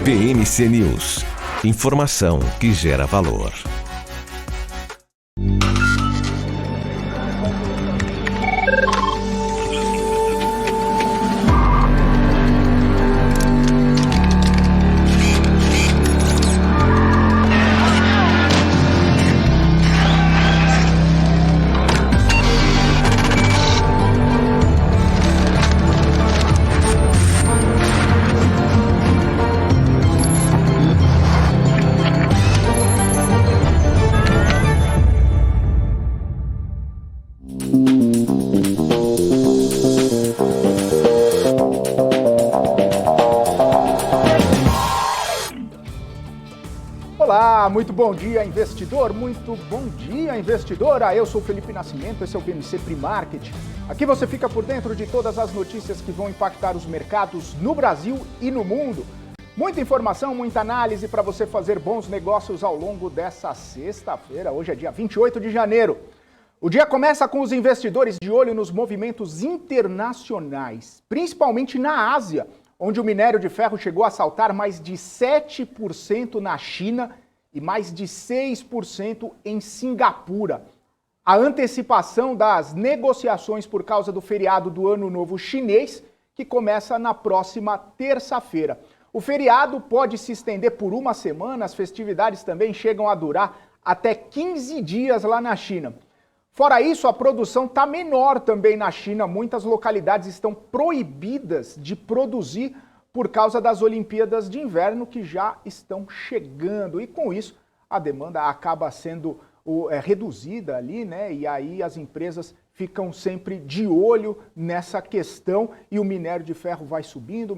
BMC News. Informação que gera valor. Olá, muito bom dia, investidor, muito bom dia, investidora. Eu sou o Felipe Nascimento, esse é o BMC Pre-Market. Aqui você fica por dentro de todas as notícias que vão impactar os mercados no Brasil e no mundo. Muita informação, muita análise para você fazer bons negócios ao longo dessa sexta-feira. Hoje é dia 28 de janeiro. O dia começa com os investidores de olho nos movimentos internacionais, principalmente na Ásia, onde o minério de ferro chegou a saltar mais de 7% na China e mais de 6% em Singapura. A antecipação das negociações por causa do feriado do Ano Novo Chinês, que começa na próxima terça-feira. O feriado pode se estender por uma semana, as festividades também chegam a durar até 15 dias lá na China. Fora isso, a produção está menor também na China. Muitas localidades estão proibidas de produzir por causa das Olimpíadas de Inverno que já estão chegando. E com isso, a demanda acaba sendo reduzida ali, né? E aí as empresas ficam sempre de olho nessa questão e o minério de ferro vai subindo,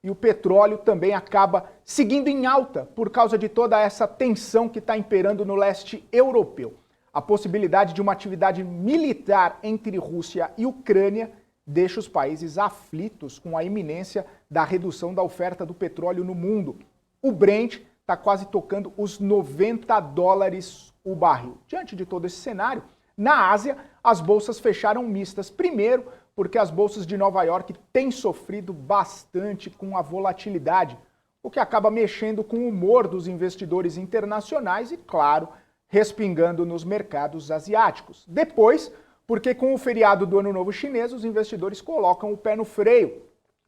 e o petróleo também acaba seguindo em alta por causa de toda essa tensão que está imperando no leste europeu. A possibilidade de uma atividade militar entre Rússia e Ucrânia deixa os países aflitos com a iminência da redução da oferta do petróleo no mundo. O Brent está quase tocando os $90 o barril. Diante de todo esse cenário, na Ásia, as bolsas fecharam mistas. Primeiro, porque as bolsas de Nova York têm sofrido bastante com a volatilidade, o que acaba mexendo com o humor dos investidores internacionais e, claro, respingando nos mercados asiáticos. Depois, porque com o feriado do Ano Novo Chinês, os investidores colocam o pé no freio,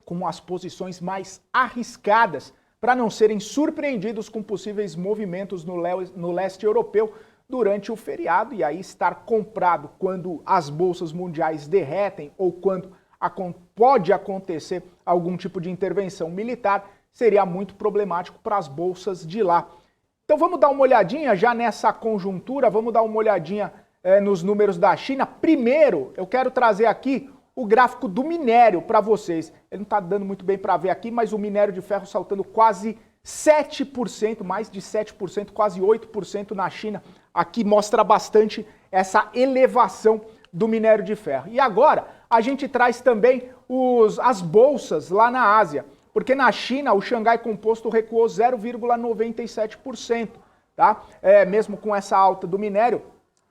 com as posições mais arriscadas, para não serem surpreendidos com possíveis movimentos no leste europeu durante o feriado e aí estar comprado quando as bolsas mundiais derretem ou quando pode acontecer algum tipo de intervenção militar, seria muito problemático para as bolsas de lá. Então vamos dar uma olhadinha já nessa conjuntura, vamos dar uma olhadinha nos números da China. Primeiro, eu quero trazer aqui o gráfico do minério para vocês. Ele não está dando muito bem para ver aqui, mas o minério de ferro saltando quase 7%, mais de 7%, quase 8% na China. Aqui mostra bastante essa elevação do minério de ferro. E agora a gente traz também as bolsas lá na Ásia. Porque na China o Xangai Composto recuou 0,97%, tá? Mesmo com essa alta do minério,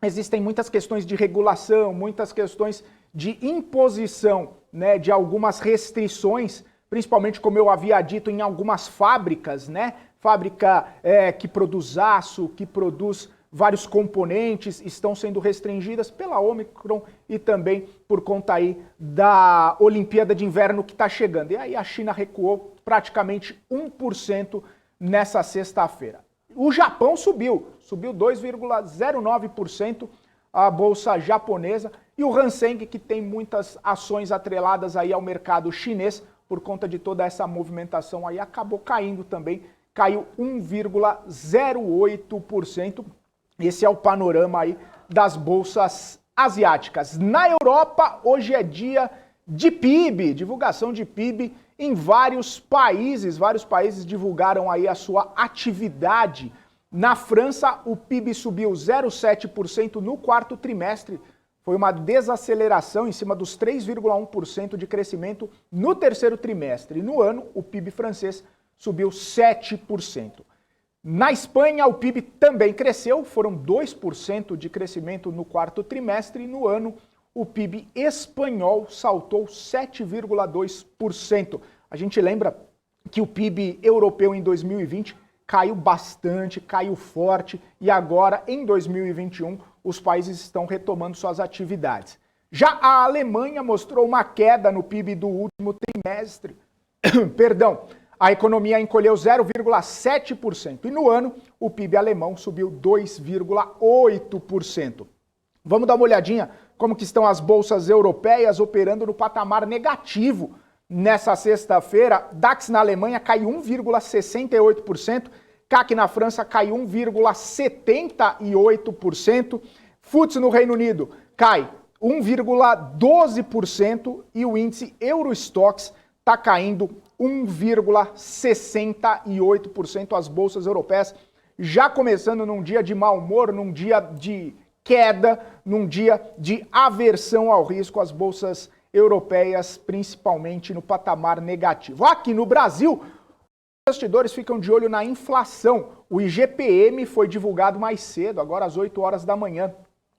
existem muitas questões de regulação, muitas questões de imposição, né, de algumas restrições, principalmente como eu havia dito em algumas fábricas, né? Fábrica que produz aço, que produz vários componentes, estão sendo restringidas pela Omicron e também por conta aí da Olimpíada de Inverno que está chegando. E aí a China recuou praticamente 1% nessa sexta-feira. O Japão subiu 2,09% a bolsa japonesa e o Hang, que tem muitas ações atreladas aí ao mercado chinês, por conta de toda essa movimentação aí, acabou caindo também, caiu 1,08%. Esse é o panorama aí das bolsas asiáticas. Na Europa, hoje é dia de PIB, divulgação de PIB em vários países divulgaram aí a sua atividade. Na França, o PIB subiu 0,7% no quarto trimestre, foi uma desaceleração em cima dos 3,1% de crescimento no terceiro trimestre. No ano, o PIB francês subiu 7%. Na Espanha, o PIB também cresceu, foram 2% de crescimento no quarto trimestre e no ano o PIB espanhol saltou 7,2%. A gente lembra que o PIB europeu em 2020 caiu bastante, caiu forte e agora em 2021 os países estão retomando suas atividades. Já a Alemanha mostrou uma queda no PIB do último trimestre. Perdão, a economia encolheu 0,7% e no ano o PIB alemão subiu 2,8%. Vamos dar uma olhadinha como que estão as bolsas europeias operando no patamar negativo. Nessa sexta-feira, DAX na Alemanha caiu 1,68%, CAC na França caiu 1,78%, FTSE no Reino Unido cai 1,12% e o índice Eurostoxx está caindo 1,68%. As bolsas europeias já começando num dia de mau humor, num dia de queda, num dia de aversão ao risco, as bolsas europeias, principalmente no patamar negativo. Aqui no Brasil, os investidores ficam de olho na inflação. O IGPM foi divulgado mais cedo, agora às 8 horas da manhã.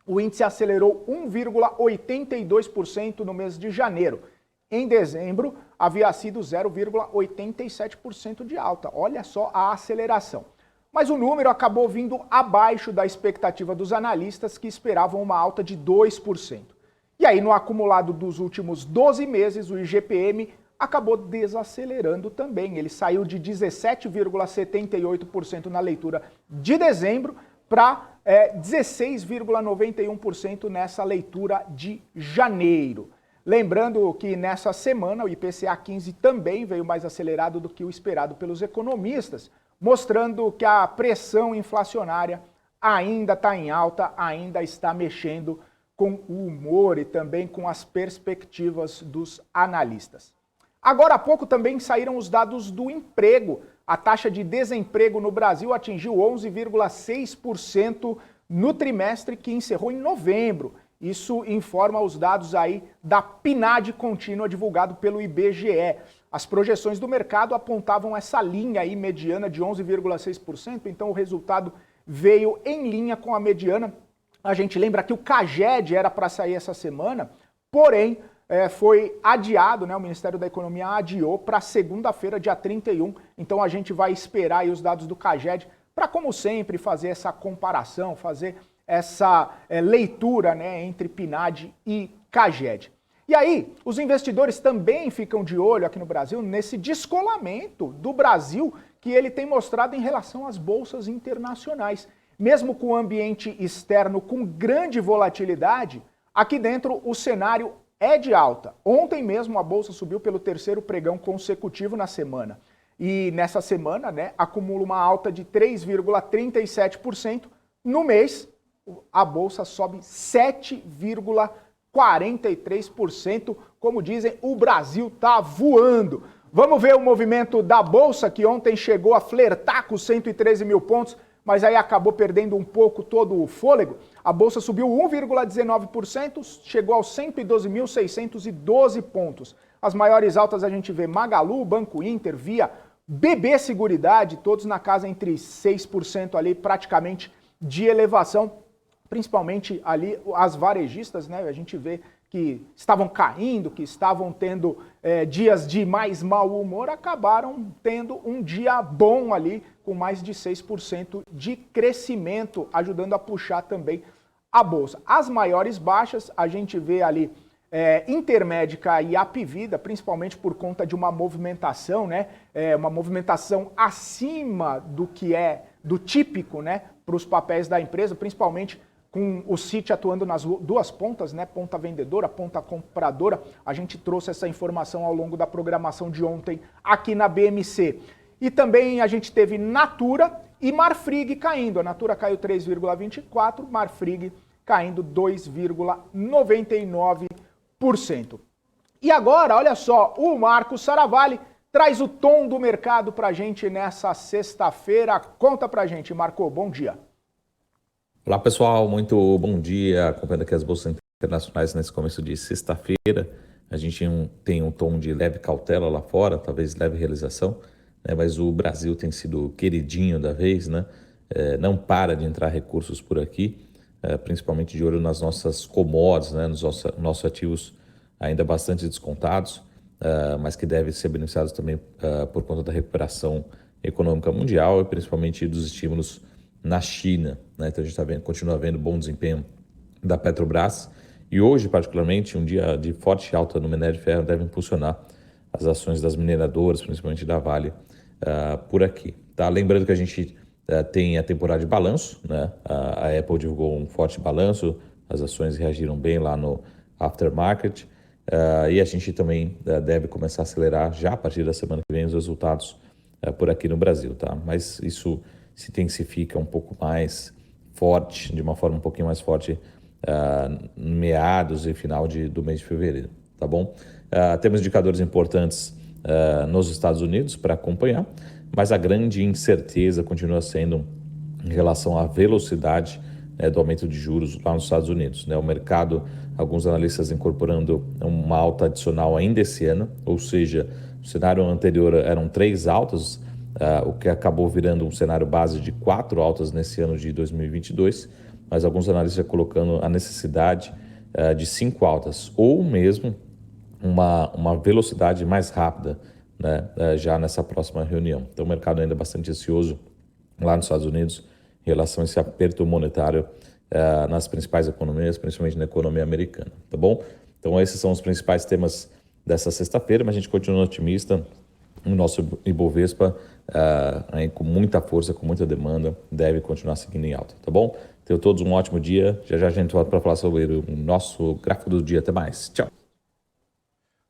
O índice acelerou 1,82% no mês de janeiro. Em dezembro, havia sido 0,87% de alta. Olha só a aceleração. Mas o número acabou vindo abaixo da expectativa dos analistas, que esperavam uma alta de 2%. E aí, no acumulado dos últimos 12 meses, o IGPM acabou desacelerando também. Ele saiu de 17,78% na leitura de dezembro para 16,91% nessa leitura de janeiro. Lembrando que nessa semana o IPCA 15 também veio mais acelerado do que o esperado pelos economistas, mostrando que a pressão inflacionária ainda está em alta, ainda está mexendo com o humor e também com as perspectivas dos analistas. Agora há pouco também saíram os dados do emprego. A taxa de desemprego no Brasil atingiu 11,6% no trimestre que encerrou em novembro. Isso informa os dados aí da PNAD contínua divulgado pelo IBGE. As projeções do mercado apontavam essa linha aí mediana de 11,6%, então o resultado veio em linha com a mediana. A gente lembra que o CAGED era para sair essa semana, porém foi adiado, né? O Ministério da Economia adiou para segunda-feira, dia 31. Então a gente vai esperar aí os dados do CAGED para, como sempre, fazer essa comparação, fazer essa leitura, né, entre PNAD e CAGED. E aí, os investidores também ficam de olho aqui no Brasil nesse descolamento do Brasil que ele tem mostrado em relação às bolsas internacionais. Mesmo com o ambiente externo com grande volatilidade, aqui dentro o cenário é de alta. Ontem mesmo a bolsa subiu pelo terceiro pregão consecutivo na semana. E nessa semana, né, acumula uma alta de 3,37%. No mês, a bolsa sobe 7,43%. Como dizem, o Brasil tá voando. Vamos ver o movimento da bolsa, que ontem chegou a flertar com 113 mil pontos, mas aí acabou perdendo um pouco todo o fôlego. A bolsa subiu 1,19%, chegou aos 112.612 pontos. As maiores altas a gente vê Magalu, Banco Inter, Via, BB Seguridade, todos na casa entre 6% ali, praticamente de elevação, principalmente ali as varejistas, né? A gente vê que estavam caindo, que estavam tendo dias de mais mau humor, acabaram tendo um dia bom ali, com mais de 6% de crescimento, ajudando a puxar também a bolsa. As maiores baixas, a gente vê ali Intermédica e Apvida, principalmente por conta de uma movimentação, né? Uma movimentação acima do que é do típico, né? Para os papéis da empresa, principalmente com o Citi atuando nas duas pontas, né? Ponta vendedora, ponta compradora. A gente trouxe essa informação ao longo da programação de ontem aqui na BMC. E também a gente teve Natura e Marfrig caindo. A Natura caiu 3,24%, Marfrig caindo 2,99%. E agora, olha só, o Marco Saravalli traz o tom do mercado pra gente nessa sexta-feira. Conta pra gente, Marco, bom dia. Olá pessoal, muito bom dia. Acompanhando aqui as bolsas internacionais nesse começo de sexta-feira. A gente tem um tom de leve cautela lá fora, talvez leve realização, né? Mas o Brasil tem sido queridinho da vez, né? Não para de entrar recursos por aqui, principalmente de olho nas nossas commodities, né? Nos nossos ativos ainda bastante descontados. mas que devem ser beneficiados também por conta da recuperação econômica mundial e principalmente dos estímulos na China, né? Então a gente continua vendo bom desempenho da Petrobras e hoje, particularmente, um dia de forte alta no minério de ferro deve impulsionar as ações das mineradoras, principalmente da Vale, por aqui. Tá? Lembrando que a gente tem a temporada de balanço, né? A Apple divulgou um forte balanço, as ações reagiram bem lá no aftermarket, e a gente também deve começar a acelerar já a partir da semana que vem os resultados por aqui no Brasil, tá? Mas isso se intensifica um pouco mais forte, de uma forma um pouquinho mais forte, meados e final do mês de fevereiro, tá bom? Temos indicadores importantes nos Estados Unidos para acompanhar, mas a grande incerteza continua sendo em relação à velocidade do aumento de juros lá nos Estados Unidos, né? O mercado, alguns analistas incorporando uma alta adicional ainda esse ano, ou seja, o cenário anterior eram 3 altas, o que acabou virando um cenário base de 4 altas nesse ano de 2022, mas alguns analistas colocando a necessidade de 5 altas, ou mesmo uma velocidade mais rápida, né, já nessa próxima reunião. Então o mercado ainda é bastante ansioso lá nos Estados Unidos em relação a esse aperto monetário nas principais economias, principalmente na economia americana, tá bom? Então esses são os principais temas dessa sexta-feira, mas a gente continua otimista. O nosso Ibovespa, com muita força, com muita demanda, deve continuar seguindo em alta, tá bom? Tenham todos um ótimo dia. Já já a gente volta para falar sobre o nosso gráfico do dia. Até mais. Tchau.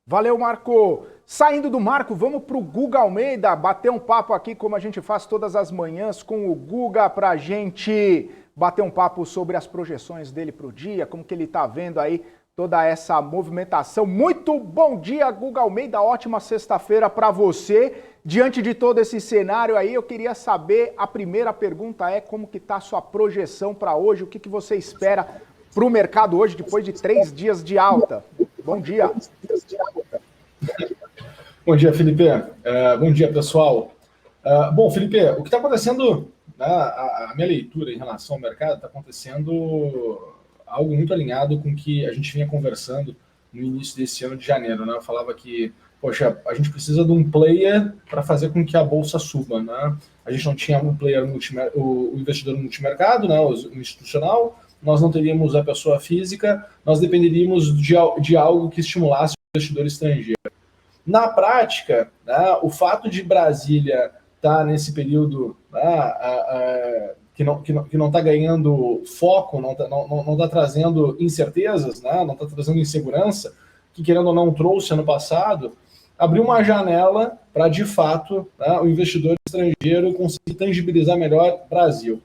Valeu, Marco. Saindo do Marco, vamos para o Guga Almeida, bater um papo aqui, como a gente faz todas as manhãs, com o Guga, para a gente bater um papo sobre as projeções dele para o dia, como que ele está vendo aí toda essa movimentação. Muito bom dia, Guga Almeida, ótima sexta-feira para você. Diante de todo esse cenário aí, eu queria saber, a primeira pergunta é como que está a sua projeção para hoje, o que, que você espera para o mercado hoje, depois de 3 dias de alta? Bom dia. Bom dia, Felipe. Bom dia, pessoal. Bom, Felipe, o que está acontecendo, né, a minha leitura em relação ao mercado está acontecendo algo muito alinhado com o que a gente vinha conversando no início desse ano de janeiro, né? Eu falava que, poxa, a gente precisa de um player para fazer com que a bolsa suba, né? A gente não tinha um player o investidor multimercado, né, o institucional, nós não teríamos a pessoa física, nós dependeríamos de algo que estimulasse o investidor estrangeiro. Na prática, né, o fato de Brasília estar nesse período, né, que não está ganhando foco, não está trazendo incertezas, né, não está trazendo insegurança, que querendo ou não trouxe ano passado, abriu uma janela para, de fato, né, o investidor estrangeiro conseguir tangibilizar melhor o Brasil.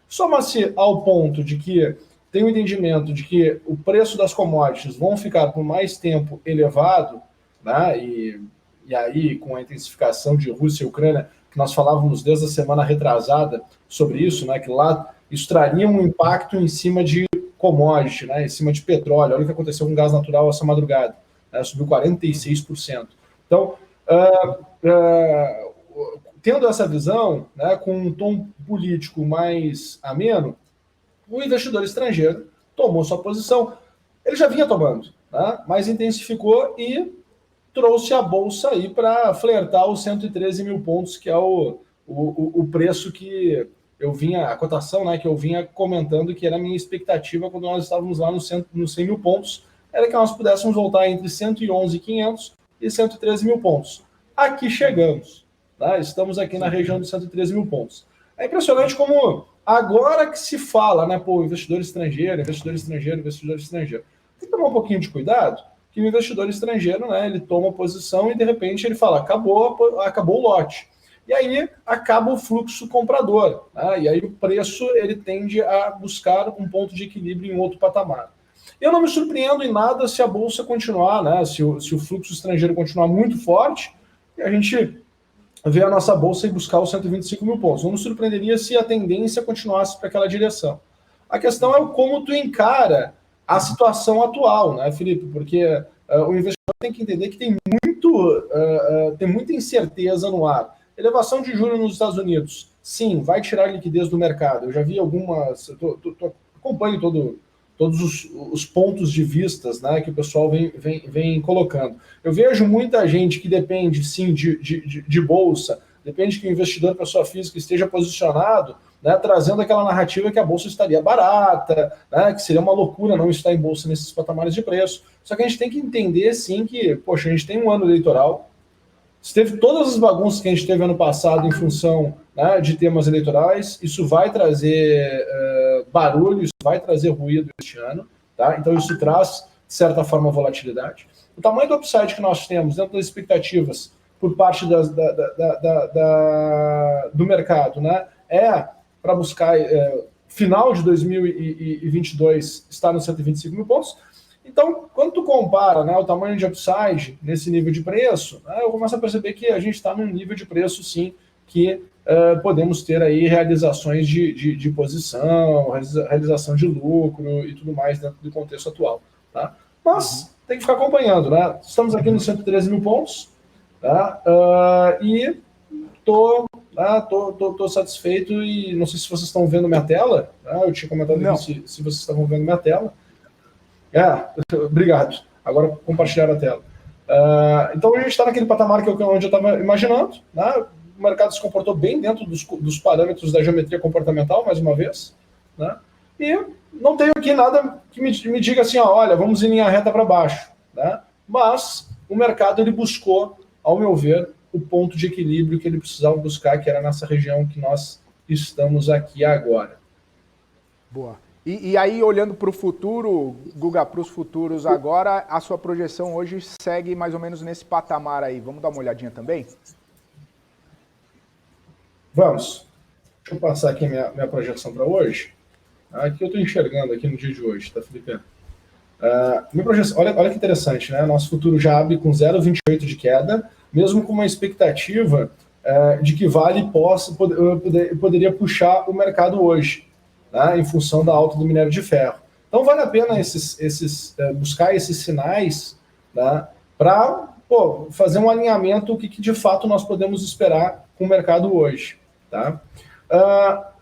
Soma-se ao ponto de que tem o entendimento de que o preço das commodities vão ficar por mais tempo elevado, né, e aí com a intensificação de Rússia e Ucrânia, que nós falávamos desde a semana retrasada sobre isso, né, que lá isso traria um impacto em cima de commodity, né, em cima de petróleo. Olha o que aconteceu com o gás natural essa madrugada, né, subiu 46%. Então, tendo essa visão, né, com um tom político mais ameno, o investidor estrangeiro tomou sua posição. Ele já vinha tomando, né, mas intensificou e trouxe a bolsa aí para flertar os 113 mil pontos, que é o preço que eu vinha, a cotação, né, que eu vinha comentando que era a minha expectativa quando nós estávamos lá nos 100 mil pontos, era que nós pudéssemos voltar entre 111.500 e 113 mil pontos. Aqui chegamos, tá? Estamos aqui na região dos 113 mil pontos. É impressionante como agora que se fala, né, pô, investidor estrangeiro, investidor estrangeiro, investidor estrangeiro. Tem que tomar um pouquinho de cuidado, que o investidor estrangeiro, né, ele toma posição e de repente ele fala, acabou o lote. E aí acaba o fluxo comprador, né? E aí o preço ele tende a buscar um ponto de equilíbrio em outro patamar. Eu não me surpreendo em nada se a bolsa continuar, né? Se o fluxo estrangeiro continuar muito forte, e a gente vê a nossa bolsa e buscar os 125 mil pontos. Não me surpreenderia se a tendência continuasse para aquela direção. A questão é como tu encara a situação atual, né, Felipe? Porque o investidor tem que entender que tem muita incerteza no ar. Elevação de juros nos Estados Unidos, sim, vai tirar liquidez do mercado. Eu já vi algumas, acompanho todos os pontos de vistas, né, que o pessoal vem colocando. Eu vejo muita gente que depende, sim, de bolsa, depende que o investidor, pessoa física, esteja posicionado, né, trazendo aquela narrativa que a bolsa estaria barata, né, que seria uma loucura não estar em bolsa nesses patamares de preço. Só que a gente tem que entender, sim, que, poxa, a gente tem um ano eleitoral, teve todas as bagunças que a gente teve ano passado em função, né, de temas eleitorais, isso vai trazer barulho, isso vai trazer ruído este ano, tá? Então isso traz, de certa forma, volatilidade. O tamanho do upside que nós temos dentro das expectativas por parte do mercado, né, para buscar final de 2022 estar nos 125 mil pontos. Então, quando tu compara, né, o tamanho de upside nesse nível de preço, né, eu começo a perceber que a gente está num nível de preço, sim, que podemos ter aí realizações de posição, realização de lucro e tudo mais dentro do contexto atual. Tá? Mas tem que ficar acompanhando. Né? Estamos aqui nos 113 mil pontos, tá? E tô satisfeito e não sei se vocês estão vendo minha tela. Tá? Eu tinha comentado aqui se vocês estavam vendo minha tela. Obrigado. Agora compartilhar a tela. Então a gente está naquele patamar onde eu estava imaginando. Né? O mercado se comportou bem dentro dos parâmetros da geometria comportamental, mais uma vez. Né? E não tenho aqui nada que me diga assim, olha, vamos em linha reta para baixo. Né? Mas o mercado ele buscou, ao meu ver, o ponto de equilíbrio que ele precisava buscar, que era nessa região que nós estamos aqui agora. Boa. E aí, olhando para o futuro, Guga, para os futuros agora, a sua projeção hoje segue mais ou menos nesse patamar aí. Vamos dar uma olhadinha também? Vamos. Deixa eu passar aqui minha projeção para hoje. Aqui eu estou enxergando aqui no dia de hoje, tá, Felipe? Minha projeção, olha que interessante, né? Nosso futuro já abre com 0,28 de queda, mesmo com uma expectativa de que Vale poderia puxar o mercado hoje, né, em função da alta do minério de ferro. Então vale a pena buscar esses sinais, né, para fazer um alinhamento o que de fato nós podemos esperar com o mercado hoje. Tá?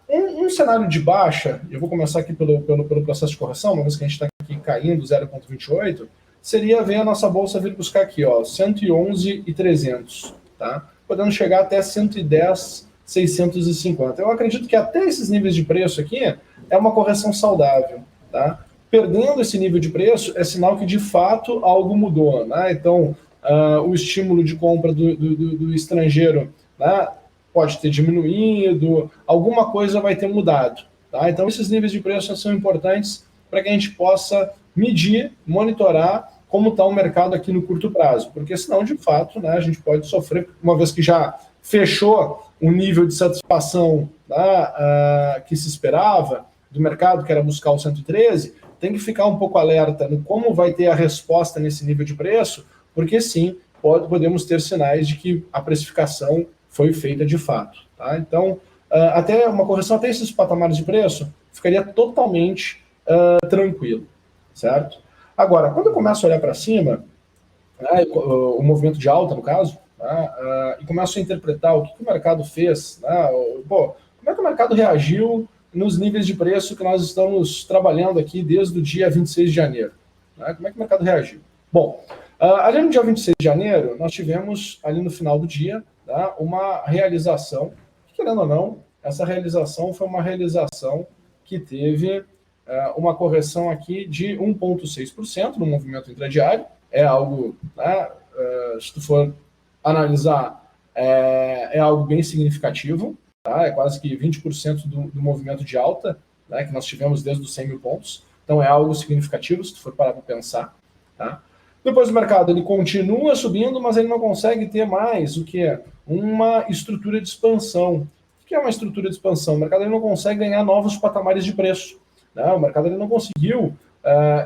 Um cenário de baixa, eu vou começar aqui pelo processo de correção, uma vez que a gente está aqui caindo 0,28, seria ver a nossa bolsa vir buscar aqui, 111.300, tá? Podendo chegar até 110.650. Eu acredito que até esses níveis de preço aqui é uma correção saudável, tá? Perdendo esse nível de preço é sinal que de fato algo mudou, né? Então, o estímulo de compra do estrangeiro, né, pode ter diminuído, alguma coisa vai ter mudado, tá? Então, esses níveis de preço são importantes para que a gente possa medir, monitorar como está o mercado aqui no curto prazo, porque senão, de fato, né, a gente pode sofrer, uma vez que já fechou o nível de satisfação, né, que se esperava do mercado, que era buscar o 113, tem que ficar um pouco alerta no como vai ter a resposta nesse nível de preço, porque sim, podemos ter sinais de que a precificação foi feita de fato. Tá? Então, até uma correção até esses patamares de preço ficaria totalmente tranquilo, certo? Agora, quando eu começo a olhar para cima, né, o movimento de alta, no caso, né, e começo a interpretar o que o mercado fez, né, como é que o mercado reagiu nos níveis de preço que nós estamos trabalhando aqui desde o dia 26 de janeiro. Né, como é que o mercado reagiu? Bom, ali no dia 26 de janeiro, nós tivemos, ali no final do dia, né, uma realização, que, querendo ou não, essa realização foi uma realização que teve uma correção aqui de 1,6% no movimento intradiário. É algo, né, se tu for analisar, é algo bem significativo, tá? É quase que 20% do movimento de alta, né, que nós tivemos desde os 100 mil pontos. Então é algo significativo, se tu for parar para pensar. Tá? Depois o mercado ele continua subindo, mas ele não consegue ter mais o que? Uma estrutura de expansão. O que é uma estrutura de expansão? O mercado ele não consegue ganhar novos patamares de preço. Né? O mercado ele não conseguiu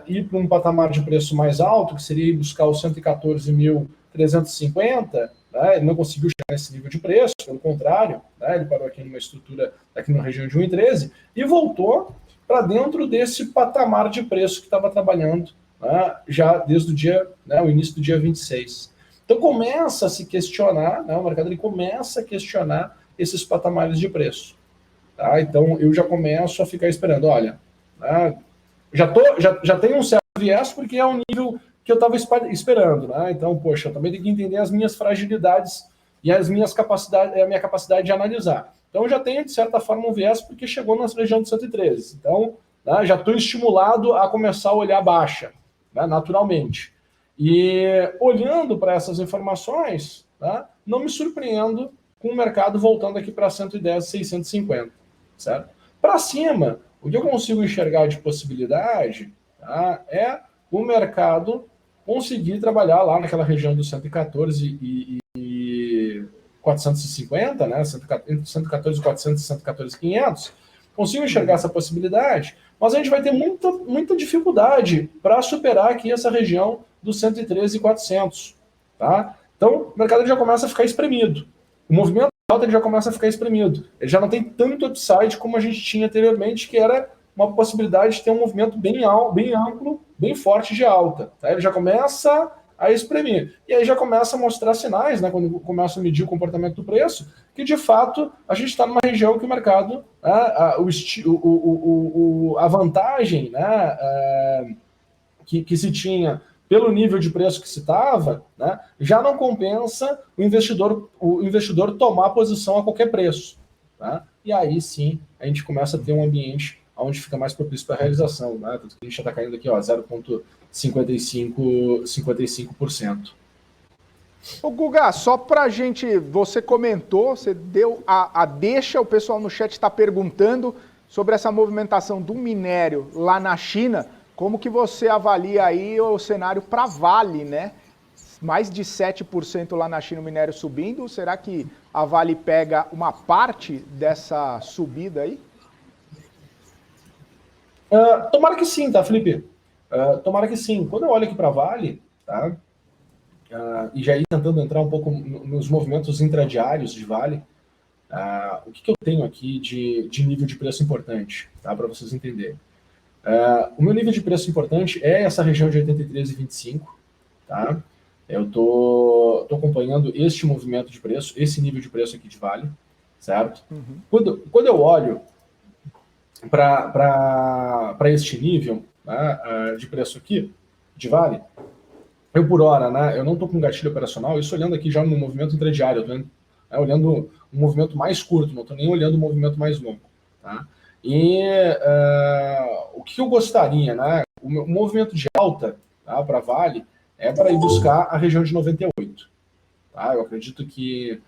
ir para um patamar de preço mais alto, que seria buscar os 114.350, né? Ele não conseguiu chegar nesse nível de preço, pelo contrário, né? Ele parou aqui numa estrutura, aqui na região de 1,13, e voltou para dentro desse patamar de preço que estava trabalhando, né, já desde o dia, né, o início do dia 26. Então começa a se questionar, né, o mercado ele começa a questionar esses patamares de preço. Tá? Então eu já começo a ficar esperando, olha, né, já tenho um certo viés, porque é um nível que eu estava esperando, né? Então, poxa, eu também tenho que entender as minhas fragilidades e a minha capacidade de analisar. Então, eu já tenho, de certa forma, um viés, porque chegou na região de 113. Então, né, já estou estimulado a começar a olhar baixa, né, naturalmente. E olhando para essas informações, né, não me surpreendo com o mercado voltando aqui para 110, 650, certo? Para cima, o que eu consigo enxergar de possibilidade, tá, é o mercado conseguir trabalhar lá naquela região dos 114 e 450, né, entre 114 e 400 e 114 e 500, consigo enxergar essa possibilidade, mas a gente vai ter muita dificuldade para superar aqui essa região dos 113 e 400, tá? Então, o mercado já começa a ficar espremido. O movimento de alta já começa a ficar espremido. Ele já não tem tanto upside como a gente tinha anteriormente, que era uma possibilidade de ter um movimento bem amplo, bem forte de alta. Tá? Ele já começa a espremer. E aí já começa a mostrar sinais, né, quando começa a medir o comportamento do preço, que de fato a gente está numa região que o mercado, a vantagem, né, que se tinha pelo nível de preço que se estava, né, já não compensa o investidor tomar posição a qualquer preço. Tá? E aí sim a gente começa a ter um ambiente onde fica mais propício para a realização. Né? Tanto que a gente já está caindo aqui, 0,55%. Ô Guga, só pra gente, você comentou, você deu a deixa, o pessoal no chat está perguntando sobre essa movimentação do minério lá na China. Como que você avalia aí o cenário para Vale, né? Mais de 7% lá na China o minério subindo. Será que a Vale pega uma parte dessa subida aí? Tomara que sim, tá, Felipe? Tomara que sim. Quando eu olho aqui para Vale, tá? E já ir tentando entrar um pouco nos movimentos intradiários de Vale, o que eu tenho aqui de nível de preço importante, tá? Para vocês entenderem. O meu nível de preço importante é essa região de 83,25, tá? Eu tô acompanhando este movimento de preço, esse nível de preço aqui de Vale, certo? Uhum. Quando eu olho para este nível, né, de preço aqui de Vale, eu por hora, né, eu não estou com gatilho operacional, isso olhando aqui já no movimento intradiário, eu estou olhando um movimento mais curto, não estou nem olhando um movimento mais longo, tá? E o que eu gostaria, né? O movimento de alta, tá, para Vale é para ir buscar a região de 98. Tá? Eu acredito que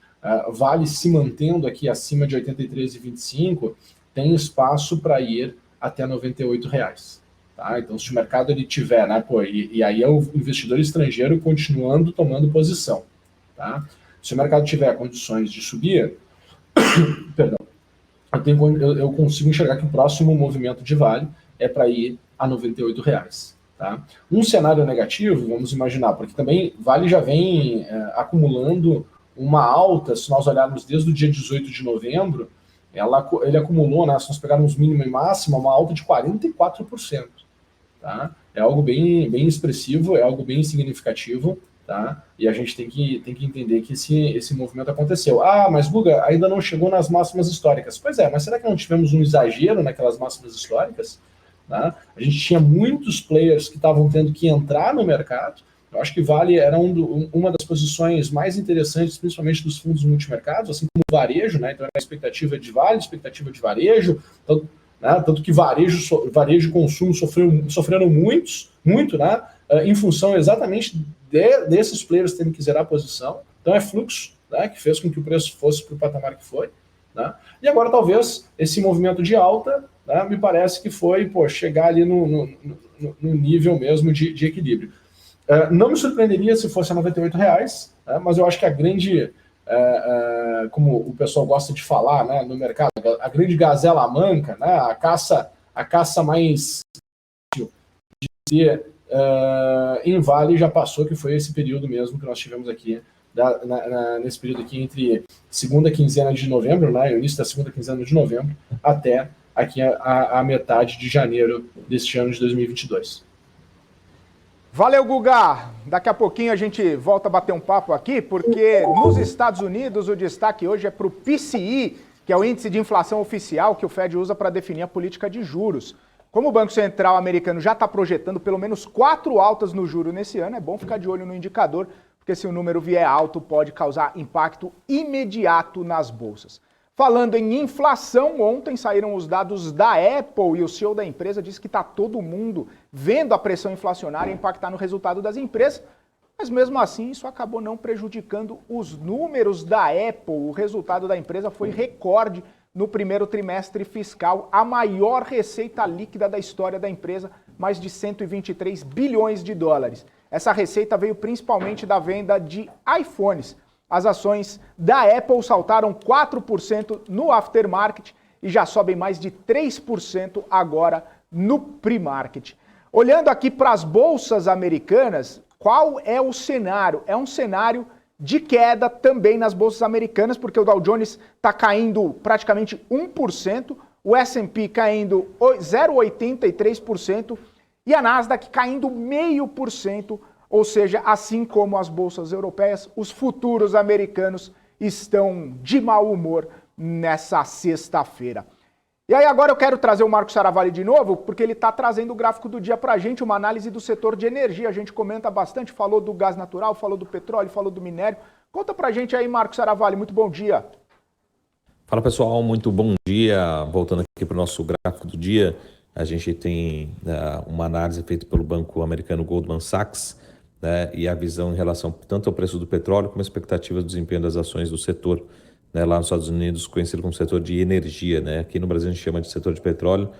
Vale se mantendo aqui acima de 83,25 tem espaço para ir até R$ 98. Tá? Então, se o mercado ele tiver, né, e aí é o investidor estrangeiro continuando tomando posição. Tá? Se o mercado tiver condições de subir, perdão, eu consigo enxergar que o próximo movimento de Vale é para ir a R$ 98. Tá? Um cenário negativo, vamos imaginar, porque também Vale já vem acumulando uma alta, se nós olharmos desde o dia 18 de novembro, ele acumulou, né, se nós pegarmos mínimo e máximo, uma alta de 44%. Tá? É algo bem expressivo, é algo bem significativo. Tá? E a gente tem que entender que esse movimento aconteceu. Mas Guga, ainda não chegou nas máximas históricas. Pois é, mas será que não tivemos um exagero naquelas máximas históricas? Tá? A gente tinha muitos players que estavam tendo que entrar no mercado. Eu acho que Vale era uma das posições mais interessantes, principalmente dos fundos multimercados, assim como o varejo, né? Então era a expectativa de Vale, expectativa de varejo, tanto que varejo e consumo sofreram muito, né? Em função exatamente desses players terem que zerar a posição. Então é fluxo, né, que fez com que o preço fosse para o patamar que foi. Né? E agora talvez esse movimento de alta, né, me parece que foi chegar ali no nível mesmo de equilíbrio. Não me surpreenderia se fosse a R$ 98, né, mas eu acho que a grande, como o pessoal gosta de falar, né, no mercado, a grande gazela manca, né, a caça mais de ter em Vale já passou, que foi esse período mesmo que nós tivemos aqui, nesse período aqui entre segunda quinzena de novembro, né, o início da segunda quinzena de novembro, até aqui a metade de janeiro deste ano de 2022. Valeu, Guga! Daqui a pouquinho a gente volta a bater um papo aqui, porque nos Estados Unidos o destaque hoje é para o PCE, que é o índice de inflação oficial que o Fed usa para definir a política de juros. Como o Banco Central americano já está projetando pelo menos 4 altas no juro nesse ano, é bom ficar de olho no indicador, porque se o número vier alto, pode causar impacto imediato nas bolsas. Falando em inflação, ontem saíram os dados da Apple e o CEO da empresa disse que está todo mundo vendo a pressão inflacionária impactar no resultado das empresas, mas mesmo assim isso acabou não prejudicando os números da Apple. O resultado da empresa foi recorde no primeiro trimestre fiscal, a maior receita líquida da história da empresa, mais de 123 bilhões de dólares. Essa receita veio principalmente da venda de iPhones. As ações da Apple saltaram 4% no aftermarket e já sobem mais de 3% agora no pre-market. Olhando aqui para as bolsas americanas, qual é o cenário? É um cenário de queda também nas bolsas americanas, porque o Dow Jones está caindo praticamente 1%, o S&P caindo 0,83% e a Nasdaq caindo 0,5%, ou seja, assim como as bolsas europeias, os futuros americanos estão de mau humor nessa sexta-feira. E aí agora eu quero trazer o Marcos Saravalli de novo, porque ele está trazendo o gráfico do dia para a gente, uma análise do setor de energia. A gente comenta bastante, falou do gás natural, falou do petróleo, falou do minério. Conta para a gente aí, Marcos Saravalli, muito bom dia. Fala pessoal, muito bom dia. Voltando aqui para o nosso gráfico do dia, a gente tem uma análise feita pelo banco americano Goldman Sachs, né, e a visão em relação tanto ao preço do petróleo como a expectativa do desempenho das ações do setor, né, lá nos Estados Unidos, conhecido como setor de energia, né? Aqui no Brasil a gente chama de setor de petróleo,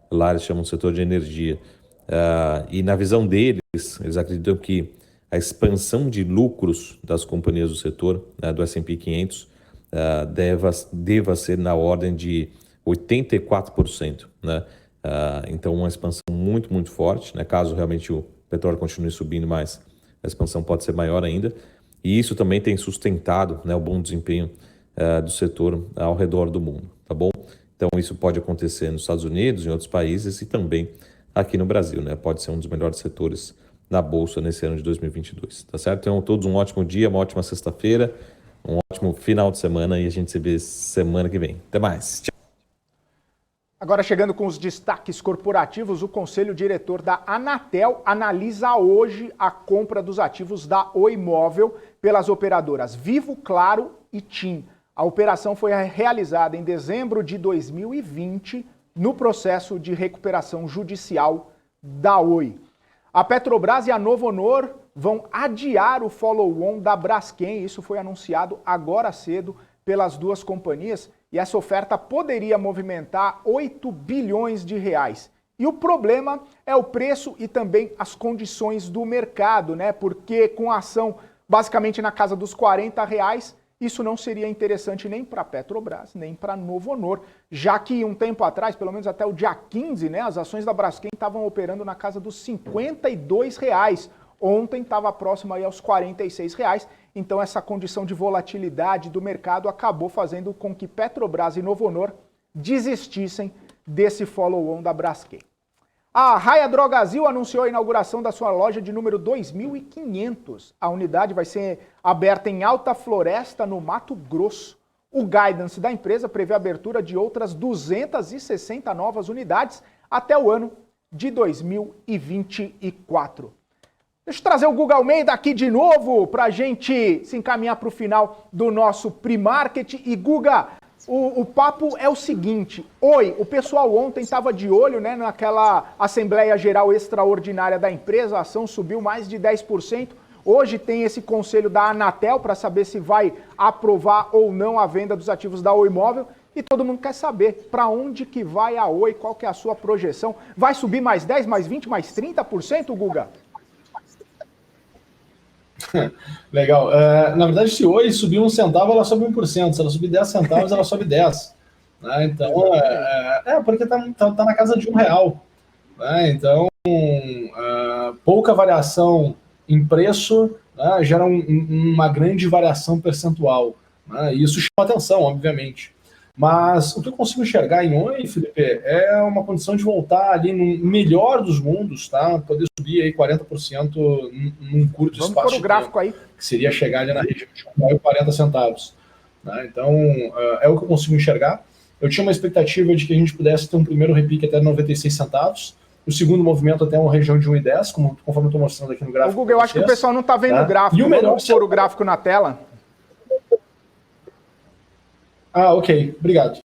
lá eles chamam de setor de energia. E na visão deles, eles acreditam que a expansão de lucros das companhias do setor, né, do S&P 500, deva ser na ordem de 84%. Né? Então uma expansão muito, muito forte, né? Caso realmente o petróleo continue subindo mais, a expansão pode ser maior ainda. E isso também tem sustentado, né, o bom desempenho do setor ao redor do mundo, tá bom? Então isso pode acontecer nos Estados Unidos, em outros países e também aqui no Brasil, né? Pode ser um dos melhores setores na Bolsa nesse ano de 2022, tá certo? Então todos um ótimo dia, uma ótima sexta-feira, um ótimo final de semana e a gente se vê semana que vem. Até mais, tchau! Agora chegando com os destaques corporativos, o Conselho Diretor da Anatel analisa hoje a compra dos ativos da Oi Móvel pelas operadoras Vivo, Claro e TIM. A operação foi realizada em dezembro de 2020 no processo de recuperação judicial da Oi. A Petrobras e a Novonor vão adiar o follow-on da Braskem, isso foi anunciado agora cedo pelas duas companhias, e essa oferta poderia movimentar 8 bilhões de reais. E o problema é o preço e também as condições do mercado, né? Porque com a ação basicamente na casa dos R$40, isso não seria interessante nem para a Petrobras, nem para a Novonor, já que um tempo atrás, pelo menos até o dia 15, né, as ações da Braskem estavam operando na casa dos R$52. Ontem estava próximo aí aos R$46, então essa condição de volatilidade do mercado acabou fazendo com que Petrobras e Novonor desistissem desse follow-on da Braskem. A Raia Drogasil anunciou a inauguração da sua loja de número 2500. A unidade vai ser aberta em Alta Floresta, no Mato Grosso. O guidance da empresa prevê a abertura de outras 260 novas unidades até o ano de 2024. Deixa eu trazer o Guga Almeida aqui de novo para a gente se encaminhar para o final do nosso pre-market. E Guga, o papo é o seguinte: Oi, o pessoal ontem estava de olho, né, naquela Assembleia Geral Extraordinária da empresa, a ação subiu mais de 10%. Hoje tem esse conselho da Anatel para saber se vai aprovar ou não a venda dos ativos da Oi Móvel. E todo mundo quer saber para onde que vai a Oi, qual que é a sua projeção. Vai subir mais 10, mais 20, mais 30%, Guga? Legal. Na verdade, se hoje subir 1 centavo, ela sobe 1%. Se ela subir 10 centavos, ela sobe 10. Né? Então, porque tá na casa de R$1. Né? Então, pouca variação em preço, né, gera uma grande variação percentual. Né? E isso chama atenção, obviamente. Mas o que eu consigo enxergar em Oi, Felipe, é uma condição de voltar ali no melhor dos mundos, tá? Poder subir aí 40% num curto espaço de tempo. Vamos pôr o gráfico aí. Que seria chegar ali na região de 40 centavos. Né? Então, é o que eu consigo enxergar. eu tinha uma expectativa de que a gente pudesse ter um primeiro repique até 96 centavos, o segundo movimento até uma região de 1,10, conforme eu estou mostrando aqui no gráfico. Ô, Guga, eu acho que o pessoal não está vendo o gráfico. E o melhor Vamos pôr o gráfico na tela. Ah, ok. Obrigado.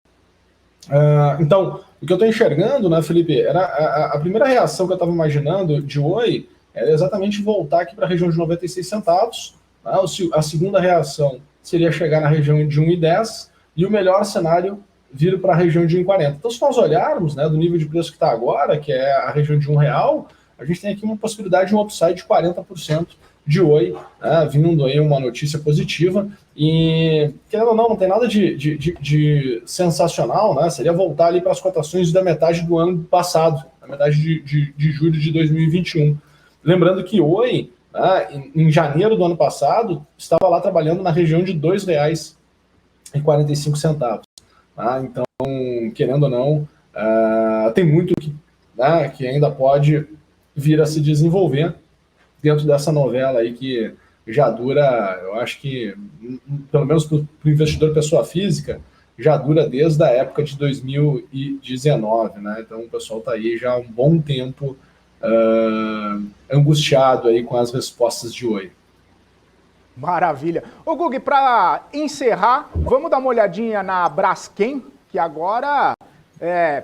Então, o que eu estou enxergando, né, Felipe, era a primeira reação que eu estava imaginando de Oi era exatamente voltar aqui para a região de 96 centavos. Né? A segunda reação seria chegar na região de 1,10 e o melhor cenário vir para a região de 1,40. Então, se nós olharmos, né, do nível de preço que está agora, que é a região de R$1, a gente tem aqui uma possibilidade de um upside de 40% de Oi, né, vindo aí uma notícia positiva. E, querendo ou não tem nada de sensacional, né? Seria voltar ali para as cotações da metade do ano passado, da metade de julho de 2021. Lembrando que Oi, né, em janeiro do ano passado, estava lá trabalhando na região de R$2,45. Tá? Então, querendo ou não, tem muito que ainda pode vir a se desenvolver dentro dessa novela aí que já dura, eu acho que, pelo menos para o investidor pessoa física, já dura desde a época de 2019, né? Então o pessoal está aí já há um bom tempo angustiado aí com as respostas de Oi. Maravilha. Ô, Guga, para encerrar, vamos dar uma olhadinha na Braskem, que agora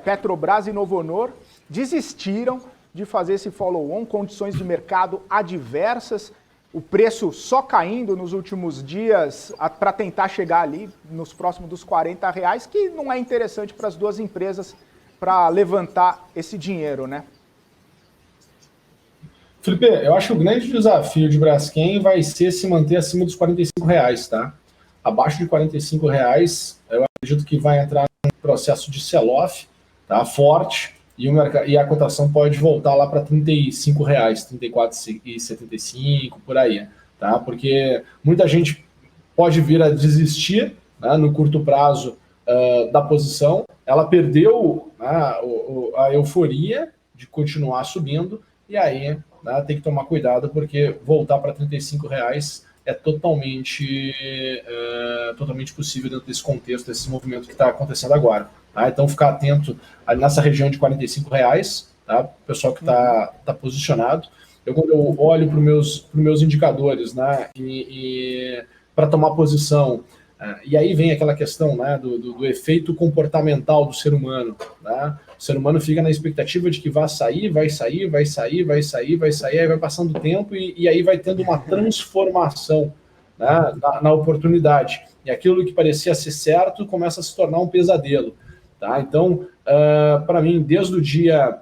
Petrobras e Novonor desistiram de fazer esse follow-on, condições de mercado adversas, o preço só caindo nos últimos dias para tentar chegar ali nos próximos dos R$40, que não é interessante para as duas empresas para levantar esse dinheiro, né? Felipe, eu acho que o grande desafio de Braskem vai ser se manter acima dos R$45, tá? Abaixo de R$45, eu acredito que vai entrar num processo de sell-off, tá? Forte, e a cotação pode voltar lá para R$35, R$34,75, por aí, tá? Porque muita gente pode vir a desistir, né, no curto prazo da posição, ela perdeu, né, a euforia de continuar subindo, e aí, né, tem que tomar cuidado, porque voltar para R$35 é totalmente possível dentro desse contexto, desse movimento que está acontecendo agora. Tá? Então, ficar atento nessa região de R$45, tá? O pessoal que está posicionado. Quando eu olho para os meus indicadores, né, para tomar posição, e aí vem aquela questão, né, do efeito comportamental do ser humano. Né? O ser humano fica na expectativa de que vai sair, aí vai passando o tempo e aí vai tendo uma transformação, né, na oportunidade. E aquilo que parecia ser certo começa a se tornar um pesadelo. Tá? Então, para mim, desde o dia,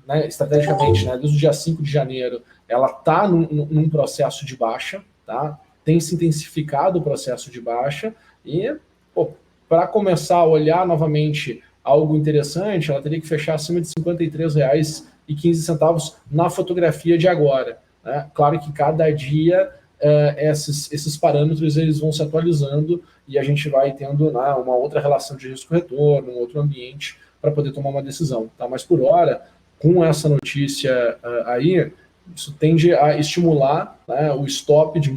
né, estrategicamente, né, desde o dia 5 de janeiro, ela está num processo de baixa, tá? Tem se intensificado o processo de baixa e, para começar a olhar novamente algo interessante, ela teria que fechar acima de R$53,15 na fotografia de agora. Né? Claro que cada dia esses parâmetros eles vão se atualizando e a gente vai tendo, né, uma outra relação de risco-retorno, um outro ambiente para poder tomar uma decisão. Tá? Mas por hora, com essa notícia aí, isso tende a estimular, né, o stop de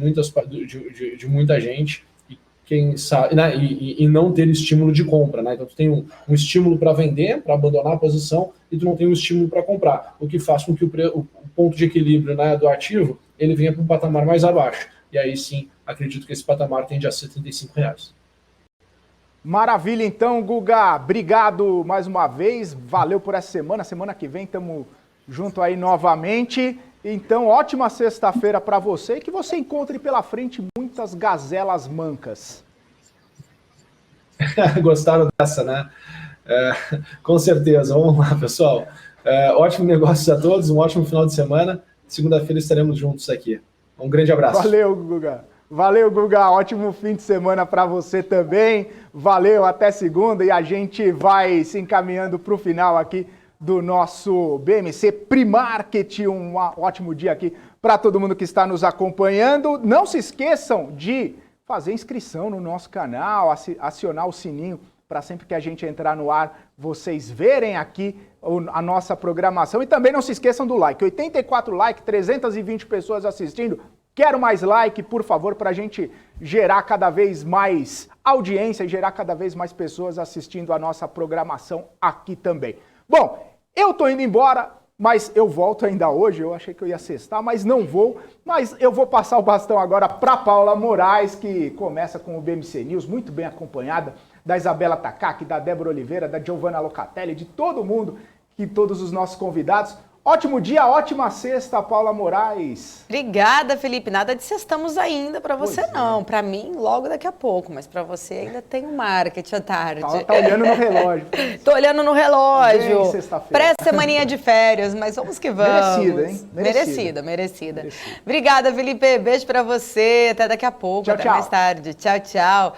muita gente e quem sabe, né, e não ter estímulo de compra. Né? Então tu tem um estímulo para vender, para abandonar a posição, e tu não tem um estímulo para comprar, o que faz com que o ponto de equilíbrio, né, do ativo ele venha para um patamar mais abaixo. E aí sim, acredito que esse patamar tende a ser R$35. Maravilha, então, Guga. Obrigado mais uma vez. Valeu por essa semana. Semana que vem estamos junto aí novamente. Então, ótima sexta-feira para você e que você encontre pela frente muitas gazelas mancas. Gostaram dessa, né? Com certeza. Vamos lá, pessoal. Ótimo negócio a todos, um ótimo final de semana. Segunda-feira estaremos juntos aqui. Um grande abraço. Valeu, Guga. Valeu, Guga. Ótimo fim de semana para você também. Valeu, até segunda. E a gente vai se encaminhando para o final aqui do nosso BMC Primarket. Um ótimo dia aqui para todo mundo que está nos acompanhando. Não se esqueçam de fazer inscrição no nosso canal, acionar o sininho para sempre que a gente entrar no ar, vocês verem aqui a nossa programação. E também não se esqueçam do like. 84 likes, 320 pessoas assistindo. Quero mais like, por favor, para a gente gerar cada vez mais audiência e gerar cada vez mais pessoas assistindo a nossa programação aqui também. Bom, eu tô indo embora, mas eu volto ainda hoje. Eu achei que eu ia sextar, mas não vou. Mas eu vou passar o bastão agora para Paula Moraes, que começa com o BMC News, muito bem acompanhada, da Isabela Takaki, da Débora Oliveira, da Giovanna Locatelli, de todo mundo, e todos os nossos convidados. Ótimo dia, ótima sexta, Paula Moraes. Obrigada, Felipe. Nada de sextamos ainda para você, Pois é. não. Para mim, logo daqui a pouco, mas para você ainda tem o marketing à tarde. Tá olhando no relógio. Tô olhando no relógio. Bem sexta-feira. Pré-semaninha de férias, mas vamos que vamos. Merecida, hein? Merecida. Obrigada, Felipe. Beijo para você. Até daqui a pouco. Tchau, até tchau. mais tarde. Tchau, tchau.